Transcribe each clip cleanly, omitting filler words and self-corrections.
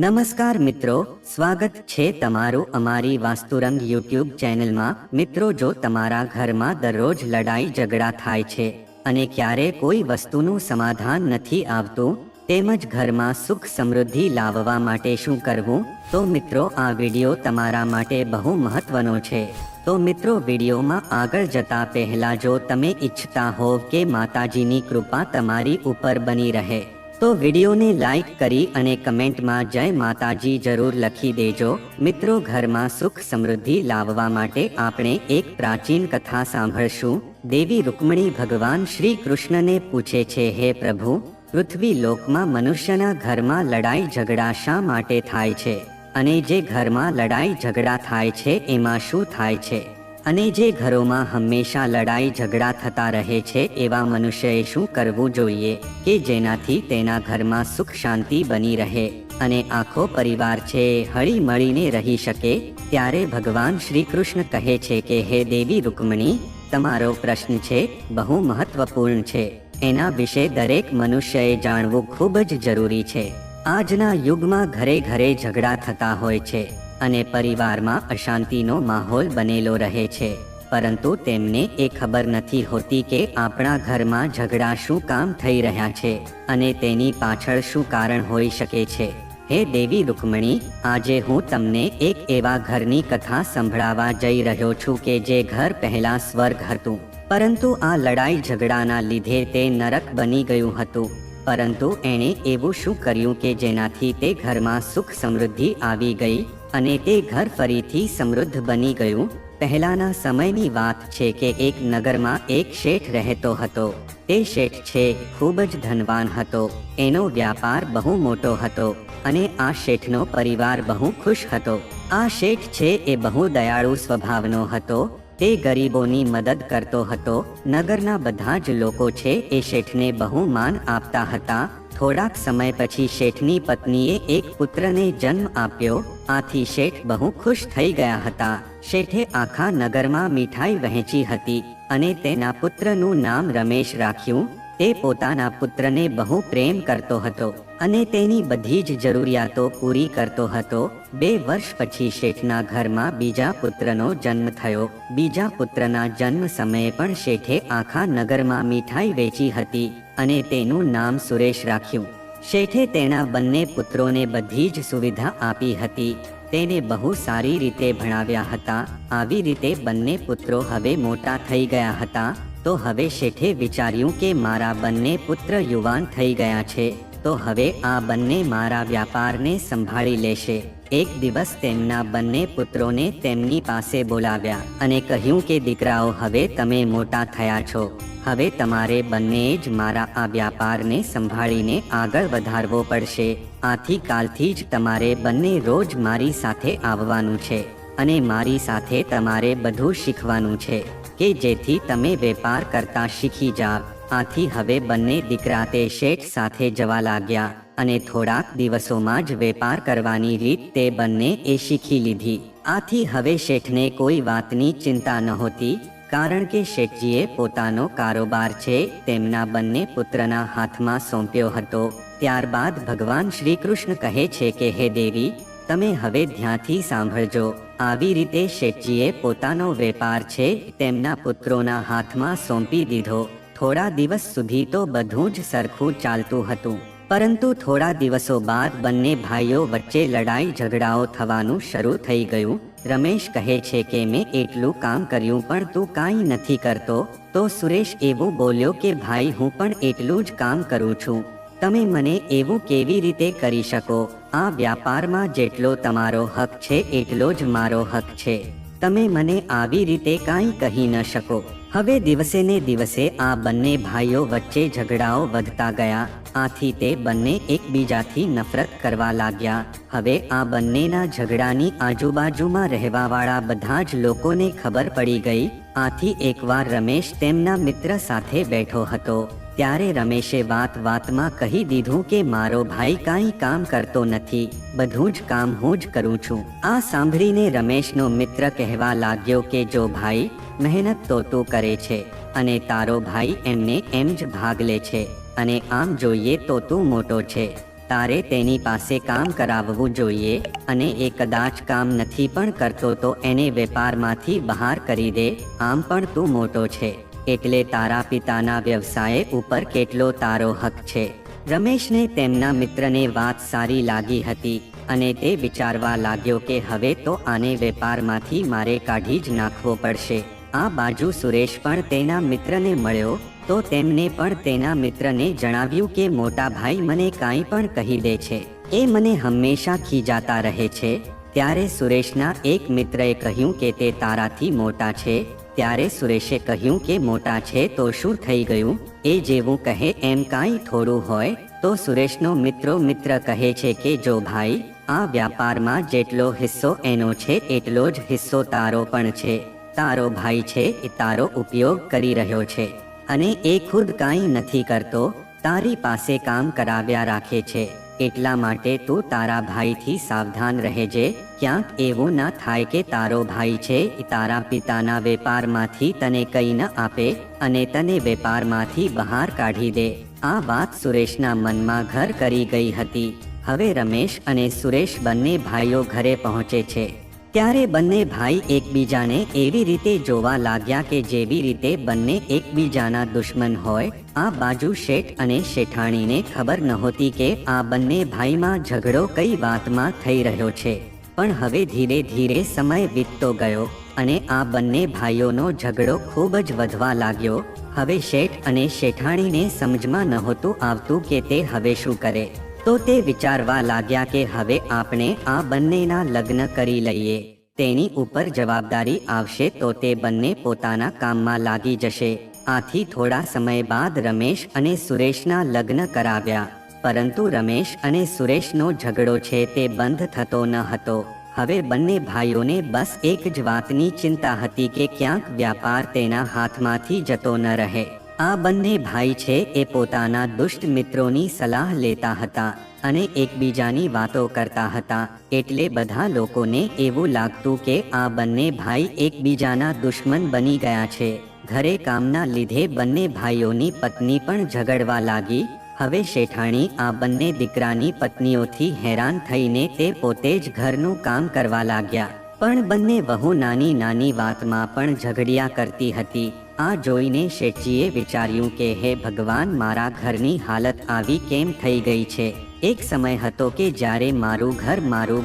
નમસ્કાર મિત્રો, સ્વાગત છે તમારું અમારી વાસ્તુરંગ યુટ્યુબ ચેનલમાં। મિત્રો, જો તમારા ઘરમાં દરરોજ લડાઈ ઝઘડા થાય છે અને ક્યારે કોઈ વસ્તુનું સમાધાન નથી આવતું, તેમજ ઘરમાં સુખ સમૃદ્ધિ લાવવા માટે શું કરવું, તો મિત્રો આ વિડિયો તમારા માટે બહુ મહત્વનો છે। તો મિત્રો, વિડિયોમાં આગળ જતા પહેલા જો તમે ઈચ્છતા હોવ કે માતાજીની કૃપા તમારી ઉપર બની રહે તો વિડિયોને લાઈક કરી અને કમેન્ટમાં જય માતાજી જરૂર લખી દેજો। મિત્રો, ઘરમાં સુખ સમૃદ્ધિ લાવવા માટે આપણે એક પ્રાચીન કથા સાંભળશું। દેવી રૂકમણી ભગવાન શ્રી કૃષ્ણને પૂછે છે, હે પ્રભુ, પૃથ્વી લોકમાં મનુષ્યના ઘરમાં લડાઈ ઝઘડા શા માટે થાય છે, અને જે ઘરમાં લડાઈ ઝઘડા થાય છે એમાં શું થાય છે, અને જે ઘરોમાં હંમેશા લડાઈ ઝઘડા થતા રહે છે એવા મનુષ્યએ શું કરવું જોઈએ કે જેનાથી તેના ઘરમાં સુખ શાંતિ બની રહે અને આખો પરિવાર છે હળી મળીને રહી શકે। ત્યારે ભગવાન શ્રી કૃષ્ણ કહે છે કે હે દેવી રૂકમણી, તમારો પ્રશ્ન છે બહુ મહત્વપૂર્ણ છે, એના વિશે દરેક મનુષ્યએ જાણવું ખૂબ જ જરૂરી છે। આજના યુગમાં ઘરે ઘરે ઝઘડા થતા હોય છે અને પરિવારમાં અશાંતિનો માહોલ બનેલો રહે છે, પરંતુ તેમને એ ખબર નથી હોતી કે આપણા ઘરમાં ઝઘડા શું કામ થઈ રહ્યા છે અને તેની પાછળ શું કારણ હોઈ શકે છે। હે દેવી રૂકમણી, આજે હું તમને એક એવા ઘરની કથા સંભળાવવા જઈ રહ્યો છું કે જે ઘર પહેલા સ્વર્ગ હતું, પરંતુ આ લડાઈ ઝઘડાના લીધે તે નરક બની ગયું હતું। પરંતુ એણે એવું શું કર્યું કે જેનાથી તે ઘરમાં સુખ સમૃદ્ધિ આવી ગઈ અને તે ઘર ફરીથી સમૃદ્ધ બની ગયું। પહેલાના સમયની વાત છે કે એક નગરમાં એક શેઠ રહેતો હતો। તે શેઠ છે ખૂબ જ ધનવાન હતો, એનો વ્યાપાર બહુ મોટો હતો અને આ શેઠનો પરિવાર બહુ ખુશ હતો। આ શેઠ છે એ બહુ દયાળુ સ્વભાવનો હતો, તે ગરીબોની મદદ કરતો હતો। નગરના બધા જ લોકો છે એ શેઠને બહુ માન આપતા હતા। થોડાક સમય પછી શેઠની પત્નીએ એક પુત્રને જન્મ આપ્યો, આથી શેઠ બહુ ખુશ થઈ ગયા હતા। શેઠે આખા નગરમાં મીઠાઈ વહેંચી હતી અને તેના પુત્રનું નામ રમેશ રાખ્યું। તે પોતાના પુત્રને બહુ પ્રેમ કરતો હતો અને તેની બધી જ જરૂરિયાતો પૂરી કરતો હતો। 2 વર્ષ પછી શેઠના ઘરમાં બીજા પુત્રનો જન્મ થયો। બીજા પુત્રના જન્મ સમયે પણ શેઠે આખા નગરમાં મીઠાઈ વેચી હતી અને તેનું નામ સુરેશ રાખ્યું। શેઠે તેના બંને પુત્રોને બધી જ સુવિધા આપી હતી, તેને બહુ સારી રીતે ભણાવ્યા હતા। આવી રીતે બંને પુત્રો હવે મોટા થઈ ગયા હતા। તો હવે શેઠે વિચાર્યું કે મારા બંને પુત્ર યુવાન થઈ ગયા છે, તો હવે આ બંને મારા વ્યાપારને સંભાળી લેશે। એક દિવસ તેમના બંને પુત્રોને તેમની પાસે બોલાવ્યા અને કહ્યું કે દીકરાઓ, હવે તમે મોટા થયા છો, હવે તમારે બંનેએ જ મારા આ વ્યાપારને સંભાળીને આગળ વધારવો પડશે। આથી કાલથી જ તમારે બંને રોજ મારી સાથે આવવાનું છે અને મારી સાથે તમારે બધું શીખવાનું છે કે જેથી તમે વેપાર કરતા શીખી જાવ। આથી હવે બંને દીકરા તે શેઠ સાથે જવા લાગ્યા અને થોડાક દિવસોમાં જ વેપાર કરવાની રીત તે બંને એ શીખી લીધી। આથી હવે શેઠને કોઈ વાતની ચિંતા નહોતી, કારણ કે શેઠજીએ પોતાનો કારોબાર છે તેમના બંને પુત્રના હાથમાં સોંપ્યો હતો। ત્યારબાદ ભગવાન શ્રી કૃષ્ણ કહે છે કે હે દેવી, તમે હવે ધ્યાનથી સાંભળજો। આવી રીતે શેઠજીએ પોતાનો વેપાર છે તેમના પુત્રોના હાથમાં સોંપી દીધો। થોડા દિવસ સુધી તો બધું જ સરખું ચાલતું હતું, પરંતુ થોડા દિવસો બાદ બંને ભાઈઓ વચ્ચે લડાઈ ઝઘડાઓ થવાનું શરૂ થઈ ગયું। રમેશ કહે છે કે મેં એટલું કામ કર્યું પણ તું કાંઈ નથી કરતો, તો સુરેશ એવું બોલ્યો કે ભાઈ, હું પણ એટલું જ કામ કરું છું, તમે મને એવું કેવી રીતે કરી શકો? આ વ્યાપારમાં જેટલો તમારો હક છે એટલો જ મારો હક છે, તમે મને આવી રીતે કાંઈ કહી ન શકો। હવે દિવસે ને દિવસે આ બંને ભાઈઓ વચ્ચે ઝઘડાઓ વધતા ગયા, આથી તે બંને એકબીજાથી નફરત કરવા લાગ્યા। હવે આ બંનેના ઝઘડાની આજુબાજુમાં રહેવાવાળા બધા જ લોકોને ખબર પડી ગઈ। આથી એકવાર રમેશ તેમના મિત્ર સાથે બેઠો હતો, ત્યારે રમેશે વાતમાં કહી દીધું કે મારો ભાઈ કાંઈ કામ કરતો નથી, બધું જ કામ હું જ કરું છું। આ સાંભળીને રમેશનો મિત્ર કહેવા લાગ્યો કે જો ભાઈ, મહેનત તો તું કરે છે અને તારો ભાઈ એમને એમ જ ભાગ લે છે, અને આમ જોઈએ તો તું મોટો છે, તારે તેની પાસે કામ કરાવવું જોઈએ, અને એ કદાચ કામ નથી પણ કરતો તો એને વેપારમાંથી બહાર કરી દે. આમ પણ તું મોટો છે, એટલે તારા પિતાના વ્યવસાય ઉપર કેટલો તારો હક છે. રમેશને તેમના મિત્રને વાત સારી લાગી હતી, અને તે વિચારવા લાગ્યો કે હવે તો આને વેપારમાંથી મારે કાઢી જ નાખવો પડશે. આ બાજુ સુરેશ પણ તેના મિત્રને મળ્યો, તો તેમને પણ તેના મિત્રને જણાવ્યું કે મોટા ભાઈ મને કાંઈ પણ કહી દે છે, એ મને હંમેશા ખીજાતા રહે છે. ત્યારે સુરેશના એક મિત્રએ કહ્યું કે તે તારાથી મોટા છે. ત્યારે સુરેશે કહ્યું કે મોટા છે તો શું થઈ ગયું, એ જેવું કહે એમ કાંઈ થોડું હોય. તો સુરેશનો મિત્ર કહે છે કે જો ભાઈ, આ વ્યાપારમાં જેટલો હિસ્સો એનો છે એટલો જ હિસ્સો તારો પણ છે. તારો ભાઈ છે એ તારો ઉપયોગ કરી રહ્યો છે, અને એ ખુદ કાંઈ નથી કરતો, તારી પાસે કામ કરાવ્યા રાખે છે. એટલા માટે તું તારા ભાઈથી સાવધાન રહેજે. ક્યાંક એવું ના થાય કે તારો ભાઈ છે એ તારા પિતાના વેપારમાંથી તને કંઈ ન આપે અને તને વેપારમાંથી બહાર કાઢી દે. આ વાત સુરેશના મનમાં ઘર કરી ગઈ હતી. હવે રમેશ અને સુરેશ બંને ભાઈઓ ઘરે પહોંચે છે. ત્યારે બંને ભાઈ એકબીજાને એવી રીતે જોવા લાગ્યા કે જેવી રીતે બંને એકબીજાના દુશ્મન હોય. આ બાજુ શેઠ અને શેઠાણીને ખબર નહોતી કે આ બંને ભાઈમાં ઝઘડો કઈ વાતમાં થઈ રહ્યો છે. પણ હવે ધીરે ધીરે સમય વીતતો ગયો, અને આ બંને ભાઈઓનો ઝઘડો ખૂબ જ વધવા લાગ્યો. હવે શેઠ અને શેઠાણીને સમજમાં નહોતું આવતું કે તે હવે શું કરે. તો તે વિચારવા લાગ્યા કે હવે આપણે આ બંનેના લગ્ન કરી લઈએ. તેની ઉપર જવાબદારી આવશે તો તે બંને પોતાના કામમાં લાગી જશે. આથી થોડા સમય બાદ રમેશ અને સુરેશના લગ્ન કરાવ્યા. પરંતુ રમેશ અને સુરેશનો ઝઘડો છે તે બંધ થતો ન હતો. હવે બંને ભાઈઓને બસ એક જ વાતની ચિંતા હતી કે ક્યાંક વ્યાપાર તેના હાથમાંથી જતો ન રહે. આ બંને ભાઈ છે એ પોતાના દુષ્ટ મિત્રોની સલાહ લેતા હતા અને એકબીજાની વાતો કરતા હતા. એટલે બધા લોકોને એવું લાગતું કે આ બંને ભાઈ એકબીજાના દુશ્મન બની ગયા છે. ઘરે કામના લીધે બંને ભાઈઓની પત્ની પણ ઝઘડવા લાગી. હવે શેઠાણી આ બંને દીકરાની પત્નીઓથી હેરાન થઈને તે પોતે જ ઘરનું કામ કરવા લાગ્યા. પણ બંને વહુ નાની નાની વાતમાં પણ ઝઘડિયા કરતી હતી. આ જોઈને શેઠજીએ વિચાર્યું કે હે ભગવાન, મારા ઘરની હાલત આવી કેમ થઈ ગઈ છે. એક સમય હતો કે જ્યારે મારું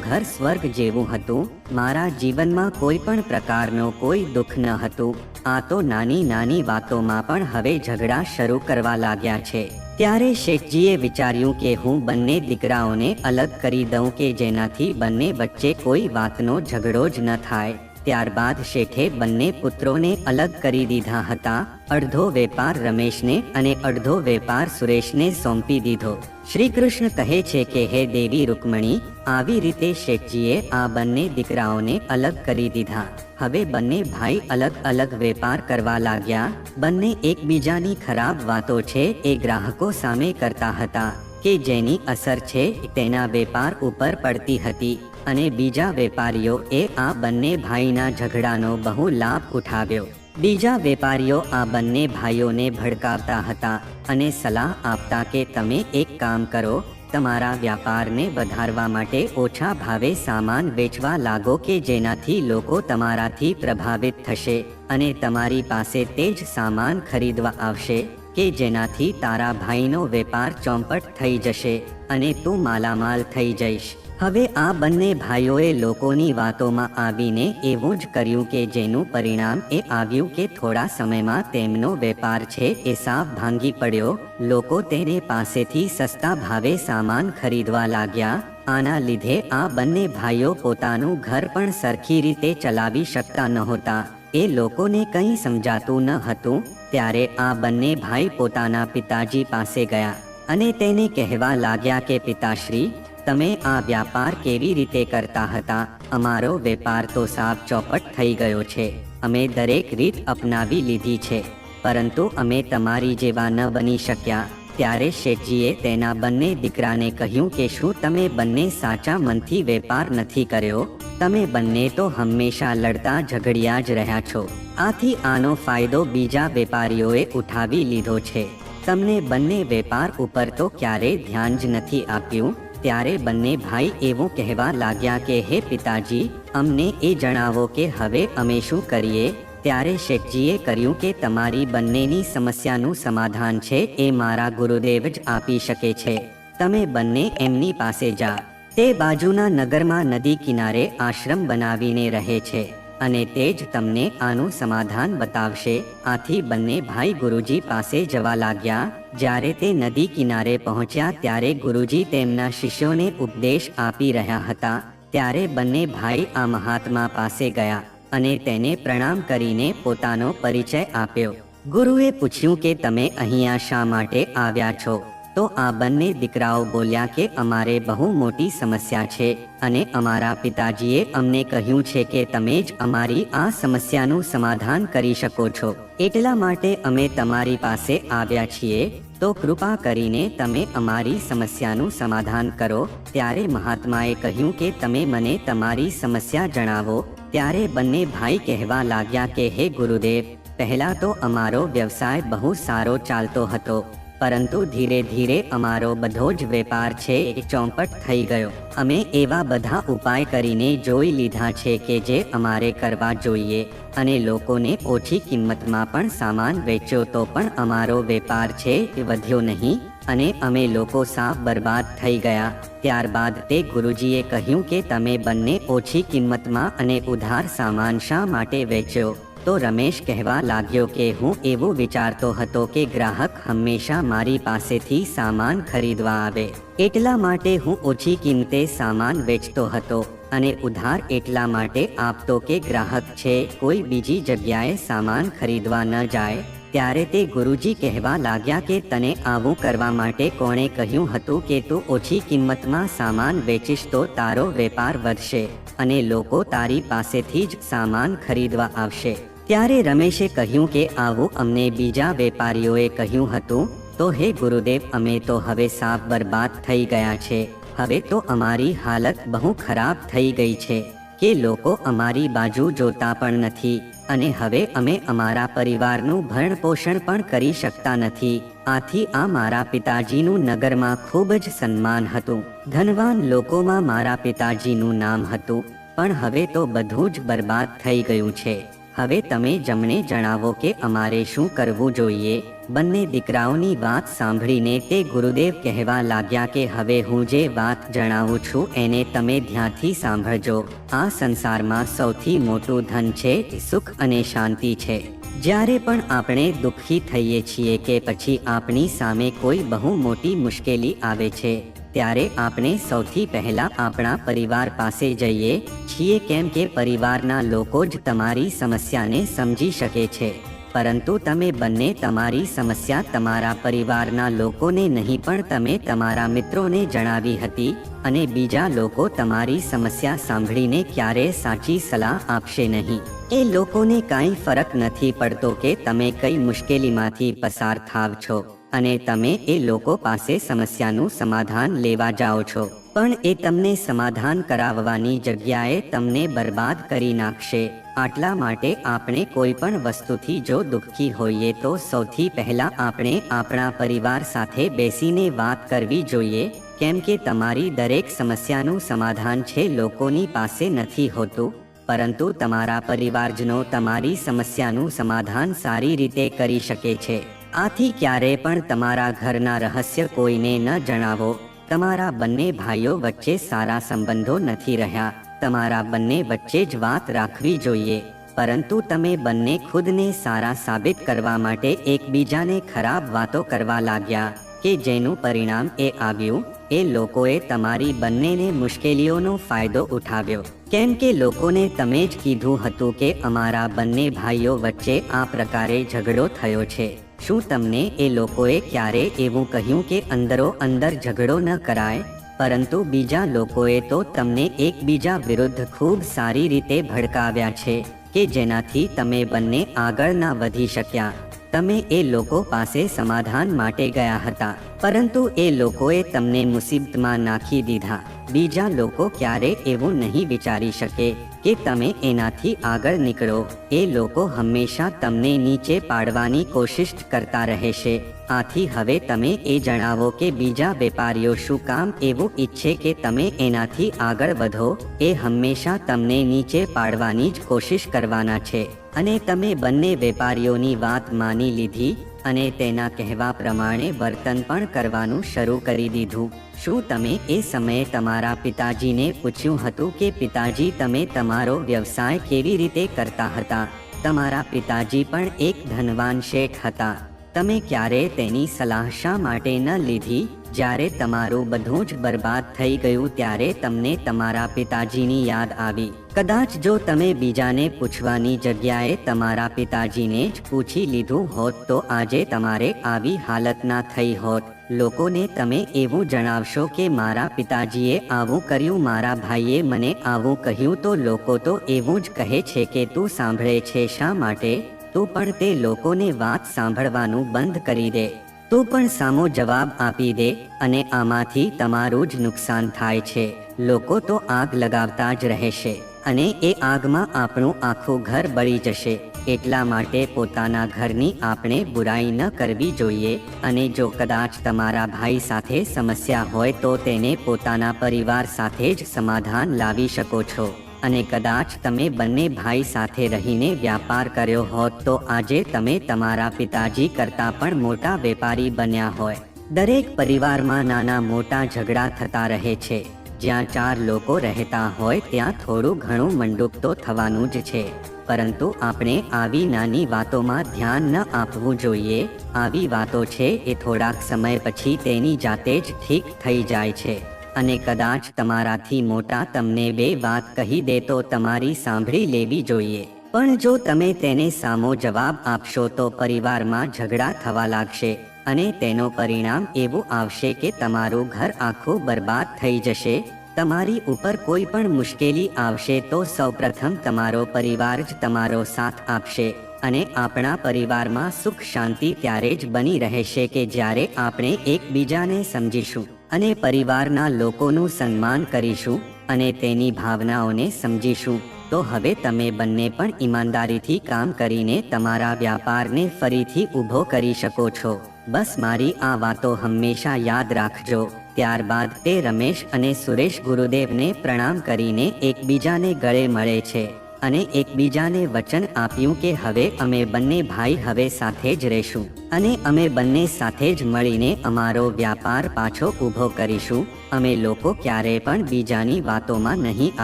ઘર સ્વર્ગ જેવું હતું. મારા જીવનમાં કોઈ પણ પ્રકારનો કોઈ દુઃખ ન હતું. આ તો નાની નાની વાતોમાં પણ હવે ઝઘડા શરૂ કરવા લાગ્યા છે. ત્યારે શેઠજીએ વિચાર્યું કે હું બંને દીકરાઓને અલગ કરી દઉં કે જેનાથી બંને વચ્ચે કોઈ વાતનો ઝઘડો જ ન થાય. ત્યારબાદ શેઠે બંને પુત્રોને અલગ કરી દીધા હતા. અડધો વેપાર રમેશને અને અડધો વેપાર સુરેશને સોંપી દીધો. શ્રી કૃષ્ણ કહે છે કે હે દેવી રૂકમણી, આવી રીતે શેઠજીએ આ બંને દીકરાઓને અલગ કરી દીધા. હવે બંને ભાઈ અલગ અલગ વેપાર કરવા લાગ્યા. બંને એકબીજાની ખરાબ વાતો છે એ ગ્રાહકો સામે કરતા હતા કે જેની અસર છે તેના વેપાર ઉપર પડતી હતી. અને બીજા વેપારીઓએ આ બંને ભાઈના ઝઘડાનો બહુ લાભ ઉઠાવ્યો. બીજા વેપારીઓ આ બંને ભાઈઓને ભડકાવતા હતા અને સલાહ આપતા કે તમે એક કામ કરો, તમારા વ્યાપારને વધારવા માટે ઓછા ભાવે સામાન વેચવા લાગો કે જેનાથી લોકો તમારાથી પ્રભાવિત થશે અને તમારી પાસે તે જ સામાન ખરીદવા આવશે કે જેનાથી તારા ભાઈનો વેપાર ચોંપટ થઈ જશે અને તું માલામાલ થઈ જઈશ. હવે આ બંને ભાઈઓએ લોકોની વાતોમાં આવીને એવું જ કર્યું કે જેનું પરિણામ એ આવ્યું કે થોડા સમયમાં તેમનો વેપાર છે એ સાવ ભાંગી પડ્યો. લોકો તેને પાસેથી સસ્તા ભાવે સામાન ખરીદવા લાગ્યા. આના લીધે આ બંને ભાઈઓ પોતાનું ઘર પણ સરખી રીતે ચલાવી શકતા નહોતા. એ લોકોને કંઈ સમજાતું ન હતું. ત્યારે આ બંને ભાઈ પોતાના પિતાજી પાસે ગયા અને તેને કહેવા લાગ્યા કે પિતાશ્રી, તમે આ વ્યાપાર કેવી રીતે કરતા હતા? અમારો વેપાર તો સાવ ચોપટ થઈ ગયો છે. અમે દરેક રીત અપનાવી લીધી છે, પરંતુ અમે તમારી જેવા ન બની શક્યા. ત્યારે શેઠજીએ તેના બંને દીકરાને કહ્યું કે શું તમે બંને સાચા મનથી વેપાર નથી કર્યો? તમે બંને તો હંમેશા લડતા ઝઘડિયા જ રહ્યા છો. આથી આનો ફાયદો બીજા વેપારીઓએ ઉઠાવી લીધો છે. તમને બંને વેપાર ઉપર તો ક્યારેય ધ્યાન જ નથી આપ્યું. ત્યારે બંને ભાઈ એવું કહેવા લાગ્યા કે હે પિતાજી, અમને એ જણાવો કે હવે અમે શું કરીએ? ત્યારે શેઠજીએ કહ્યું કે તમારી બંનેની સમસ્યાનું સમાધાન છે એ મારા ગુરુદેવ જ આપી શકે છે. તમે બંને એમની પાસે જા. તે બાજુના નગરમાં નદી કિનારે આશ્રમ બનાવીને રહે છે અને તે જ તમને આનું સમાધાન બતાવશે. આથી બંને ભાઈ ગુરુજી પાસે જવા લાગ્યા. જ્યારે તે નદી કિનારે પહોંચ્યા ત્યારે ગુરુજી તેમના શિષ્યોને ઉપદેશ આપી રહ્યા હતા. ત્યારે બંને ભાઈ આ મહાત્મા પાસે ગયા અને તેને પ્રણામ કરીને પોતાનો પરિચય આપ્યો. ગુરુએ પૂછ્યું કે તમે અહીંયા શા માટે આવ્યા છો? તો આ બંને દીકરાઓ બોલ્યા કે અમારે બહુ મોટી સમસ્યા છે અને અમારા પિતાજીએ અમને કહ્યું છે કે તમે જ અમારી આ સમસ્યાનું સમાધાન કરી શકો છો. એટલા માટે અમે તમારી પાસે આવ્યા છીએ. તો કૃપા કરીને તમે અમારી સમસ્યાનું સમાધાન કરો. ત્યારે મહાત્માએ કહ્યું કે તમે મને તમારી સમસ્યા જણાવો. ત્યારે બંને ભાઈ કહેવા લાગ્યા કે હે ગુરુદેવ, પહેલા તો અમારો વ્યવસાય બહુ સારો ચાલતો હતો, પરંતુ ધીરે ધીરે અમારો બધો જ વેપાર છે એ ચોંપટ થઈ ગયો. અમે એવા બધા ઉપાય કરીને જોઈ લીધા છે કે જે અમારે કરવા જોઈએ અને લોકોને ઓછી કિંમતમાં પણ સામાન વેચ્યો તો પણ અમારો વેપાર છે એ વધ્યો નહીં અને અમે લોકો સાવ બરબાદ થઈ ગયા. ત્યારબાદ તે ગુરુજીએ કહ્યું કે તમે બંને ઓછી કિંમતમાં અને ઉધાર સામાન શા માટે વેચ્યો? તો રમેશ કહેવા લાગ્યો કે હું એવું વિચારતો હતો કે ગ્રાહક હંમેશા મારી પાસેથી સામાન ખરીદવા આવે, એટલા માટે હું ઓછી કિંમતે સામાન વેચતો હતો અને ઉધાર એટલા માટે આપતો કે ગ્રાહક છે કોઈ બીજી જગ્યાએ સામાન ખરીદવા ન જાય. ત્યારે તે ગુરુજી કહેવા લાગ્યા કે તને આવું કરવા માટે કોણે કહ્યું હતું કે તું ઓછી કિંમતમાં સામાન વેચીશ તો તારો વેપાર વધશે અને લોકો તારી પાસેથી જ સામાન ખરીદવા આવશે? ત્યારે રમેશે કહ્યું કે આવું અમને બીજા વેપારીઓએ કહ્યું હતું. તો હે ગુરુદેવ, અમે તો હવે સાવ બરબાદ થઈ ગયા છે. હવે તો અમારી હાલત બહુ ખરાબ થઈ ગઈ છે કે લોકો અમારી બાજુ જોતા પણ નથી અને હવે અમે અમારા પરિવારનું ભરણ પોષણ પણ કરી શકતા નથી. આથી આ મારા પિતાજીનું નગરમાં ખૂબ જ સન્માન હતું. ધનવાન લોકોમાં મારા પિતાજીનું નામ હતું, પણ હવે તો બધું જ બરબાદ થઈ ગયું છે. હવે તમે જમણે જણાવો કે અમારે શું કરવું જોઈએ? બંને દીકરાઓની વાત સાંભળીને તે ગુરુદેવ કહેવા લાગ્યા કે હવે હું જે વાત જણાવું છું એને તમે ધ્યાનથી સાંભળજો. આ સંસારમાં સૌથી મોટું ધન છે સુખ અને શાંતિ છે. જ્યારે પણ આપણે દુઃખી થઈએ છીએ કે પછી આપણી સામે કોઈ બહુ મોટી મુશ્કેલી આવે છે ત્યારે આપણે સૌથી પહેલા આપણા પરિવાર પાસે જઈએ છીએ, કેમ કે પરિવારના લોકો જ તમારી સમસ્યાને સમજી શકે છે. પરંતુ તમે બંને તમારી સમસ્યા તમારા પરિવારના લોકોને નહીં પણ તમે તમારા મિત્રોને જણાવી હતી અને બીજા લોકો તમારી સમસ્યા સાંભળીને ક્યારે સાચી સલાહ આપશે નહીં. એ લોકોને કાંઈ ફરક નથી પડતો કે તમે કઈ મુશ્કેલીમાંથી પસાર થાવ છો અને તમે એ લોકો પાસે સમસ્યાનું સમાધાન લેવા જાઓ છો, પણ એ તમને સમાધાન કરાવવાની જગ્યાએ તમને બરબાદ કરી નાખશે. આટલા માટે આપણે કોઈ પણ વસ્તુથી જો દુઃખી હોઈએ તો સૌથી પહેલા આપણે આપણા પરિવાર સાથે બેસીને વાત કરવી જોઈએ, કેમ કે તમારી દરેક સમસ્યાનું સમાધાન છે લોકોની પાસે નથી હોતું, પરંતુ તમારા પરિવારજનો તમારી સમસ્યાનું સમાધાન સારી રીતે કરી શકે છે. આથી ક્યારે પણ તમારા ઘરના રહસ્ય કોઈને ન જણાવો. તમારા બંને ભાઈઓ વચ્ચે સારા સંબંધો નથી રહ્યા, તમારા બંને વચ્ચે જ વાત રાખવી જોઈએ, પરંતુ તમે બંને ખુદને સારા સાબિત કરવા માટે એકબીજાને ખરાબ વાતો કરવા લાગ્યા કે જેનું પરિણામ એ આવ્યું એ લોકોએ તમારી બંનેને મુશ્કેલીઓનો ફાયદો ઉઠાવ્યો. કેમ કે લોકોને તમે જ કીધું હતું કે અમારા બંને ભાઈઓ વચ્ચે આ પ્રકારે ઝઘડો થયો છે. શું તમને એ લોકોએ ક્યારે એવું કહ્યું કે અંદરો અંદર ઝઘડો ન કરાય? પરંતુ બીજા લોકોએ તો તમને એકબીજા વિરુદ્ધ ખૂબ સારી રીતે ભડકાવ્યા છે કે જેનાથી તમે બંને આગળ ના વધી શક્યા. તમે એ લોકો પાસે સમાધાન માટે ગયા હતા, પરંતુ એ લોકોએ તમને મુસીબતમાં નાખી દીધા. બીજા લોકો ક્યારે એવું નહીં વિચારી શકે કે તમે એનાથી આગળ નીકળો. એ લોકો હંમેશા તમને નીચે પાડવાની કોશિશ કરતા રહેશે. આથી હવે તમે એ જણાવો કે બીજા વેપારીઓ શું કામ એવું ઈચ્છે કે તમે એનાથી આગળ વધો? એ હંમેશા તમને નીચે પાડવાની જ કોશિશ કરવાના છે. અને તમે બંને વેપારીઓની વાત માની લીધી અને તેના કહેવા પ્રમાણે વર્તન પણ કરવાનું શરૂ કરી દીધું. શું તમે એ સમયે તમારા પિતાજીને પૂછ્યું હતું કે પિતાજી, તમે તમારો વ્યવસાય કેવી રીતે કરતા હતા? તમારા પિતાજી પણ એક ધનવાન શેઠ હતા. તમે ક્યારે તેની સલાહ શા માટે ન લીધી? જ્યારે તમારું બધું જ બરબાદ થઈ ગયું ત્યારે તમને તમારા પિતાજીની યાદ આવી. કદાચ જો તમે બીજાને પૂછવાની જગ્યાએ તમારા પિતાજીને જ પૂછી લીધું હોત તો આજે તમારે આવી હાલત ના થઈ હોત. લોકોને તમે એવું જણાવશો કે મારા પિતાજીએ આવું કર્યું, મારા ભાઈએ મને આવું કહ્યું, તો લોકો તો એવું જ કહે છે કે તું સાંભળે છે શા માટે? તું પણ તે લોકોને વાત સાંભળવાનું બંધ કરી દે. તું પણ સામો જવાબ આપી દે અને આમાંથી તમારું જ નુકસાન થાય છે. લોકો તો આગ લગાવતા જ રહેશે અને એ આગમાં આપણું આખું ઘર બળી જશે. એટલા માટે પોતાના ઘરની આપણે બુરાઈ ન કરવી જોઈએ. અને જો કદાચ તમારા ભાઈ સાથે સમસ્યા હોય તો તેને પોતાના પરિવાર સાથે જ સમાધાન લાવી શકો છો. અને કદાચ તમે બંને ભાઈ સાથે રહીને વ્યાપાર કર્યો હોત તો આજે તમે તમારા પિતાજી કરતાં પણ મોટા વેપારી બન્યા હોય. દરેક પરિવારમાં નાના મોટા ઝઘડા થતા રહે છે. જ્યાં 4 લોકો રહેતા હોય ત્યાં થોડું ઘણું મંડુક તો થવાનું જ છે. પરંતુ આપણે આવી નાની વાતોમાં ધ્યાન ન આપવું જોઈએ. આવી વાતો છે એ થોડાક સમય પછી તેની જાતે જ ઠીક થઈ જાય છે. અને કદાચ તમારાથી મોટા તમને 2 વાત કહી દે તો તમારી સાંભળી લેવી જોઈએ. પણ જો તમે તેને સામો જવાબ આપશો તો પરિવારમાં ઝઘડા થવા લાગશે અને તેનો પરિણામ એવું આવશે કે તમારું ઘર આખું બરબાદ થઈ જશે. તમારી ઉપર કોઈ પણ મુશ્કેલી આવશે તો સૌપ્રથમ તમારો પરિવાર જ તમારો સાથ આપશે. અને આપણા પરિવારમાં સુખ શાંતિ ત્યારે જ બની રહેશે કે જ્યારે આપણે એકબીજાને સમજીશું અને પરિવારના લોકોનું સન્માન કરીશું અને તેની ભાવનાઓને સમજીશું. તો હવે તમે બંને પણ ઈમાનદારીથી કામ કરીને તમારા વ્યાપારને ફરીથી ઊભો કરી શકો છો. બસ મારી આ વાતો હંમેશા યાદ રાખજો. ત્યારબાદ તે રમેશ અને સુરેશ ગુરુદેવને પ્રણામ કરીને એકબીજાને ગળે મળે છે અને એકબીજાને વચન આપ્યું કે હવે અમે બંને ભાઈ હવે સાથે જ રહેશું અને અમે બંને સાથે જ મળીને અમારો વ્યાપાર પાછો ઊભો કરીશું. અમે લોકો ક્યારે પણ બીજાની વાતોમાં નહીં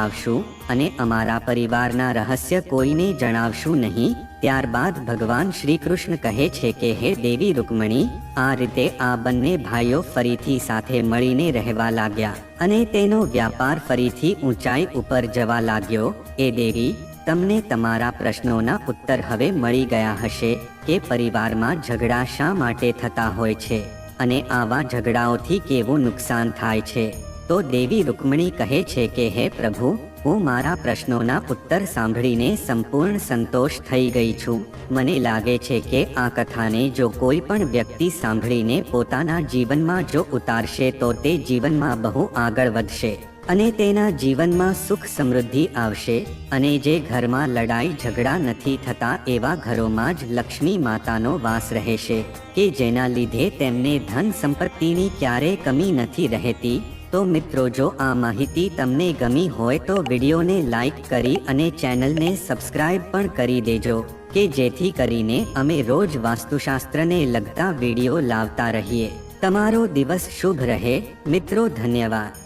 આવશું અને અમારા પરિવારના રહસ્ય કોઈને જણાવશું નહીં. ત્યારબાદ ભગવાન શ્રી કૃષ્ણ કહે છે કે હે દેવી રૂકમણી, આ રીતે આ બંને ભાઈઓ ફરીથી સાથે મળીને રહેવા લાગ્યા અને તેનો વ્યાપાર ફરીથી ઊંચાઈ ઉપર જવા લાગ્યો. એ દેવી, તમને તમારા પ્રશ્નોના ઉત્તર હવે મળી ગયા હશે કે પરિવારમાં ઝઘડા શા માટે થતા હોય છે અને આવા ઝઘડાઓથી કેવું નુકસાન થાય છે. તો દેવી રૂકમણી કહે છે કે હે પ્રભુ, હું મારા પ્રશ્નોના ઉત્તર સાંભળીને સંપૂર્ણ સંતોષ થઈ ગઈ છું. મને લાગે છે કે આ કથાને જો કોઈ પણ વ્યક્તિ સાંભળીને પોતાના જીવનમાં જો ઉતારશે તો તે જીવનમાં બહુ આગળ વધશે અને તેના જીવનમાં સુખ સમૃદ્ધિ આવશે. અને જે ઘરમાં લડાઈ ઝઘડા નથી થતા એવા ઘરોમાં જ લક્ષ્મી માતાનો વાસ રહેશે કે જેના લીધે તેમને ધન સંપત્તિની ક્યારેય કમી નથી રહેતી. તો મિત્રો, જો આ માહિતી તમને ગમી હોય તો વિડીયોને લાઈક કરી અને ચેનલને સબસ્ક્રાઇબ પણ કરી દેજો કે જેથી કરીને અમે રોજ વાસ્તુશાસ્ત્રને લગતા વિડીયો લાવતા રહીએ. તમારો દિવસ શુભ રહે મિત્રો. ધન્યવાદ.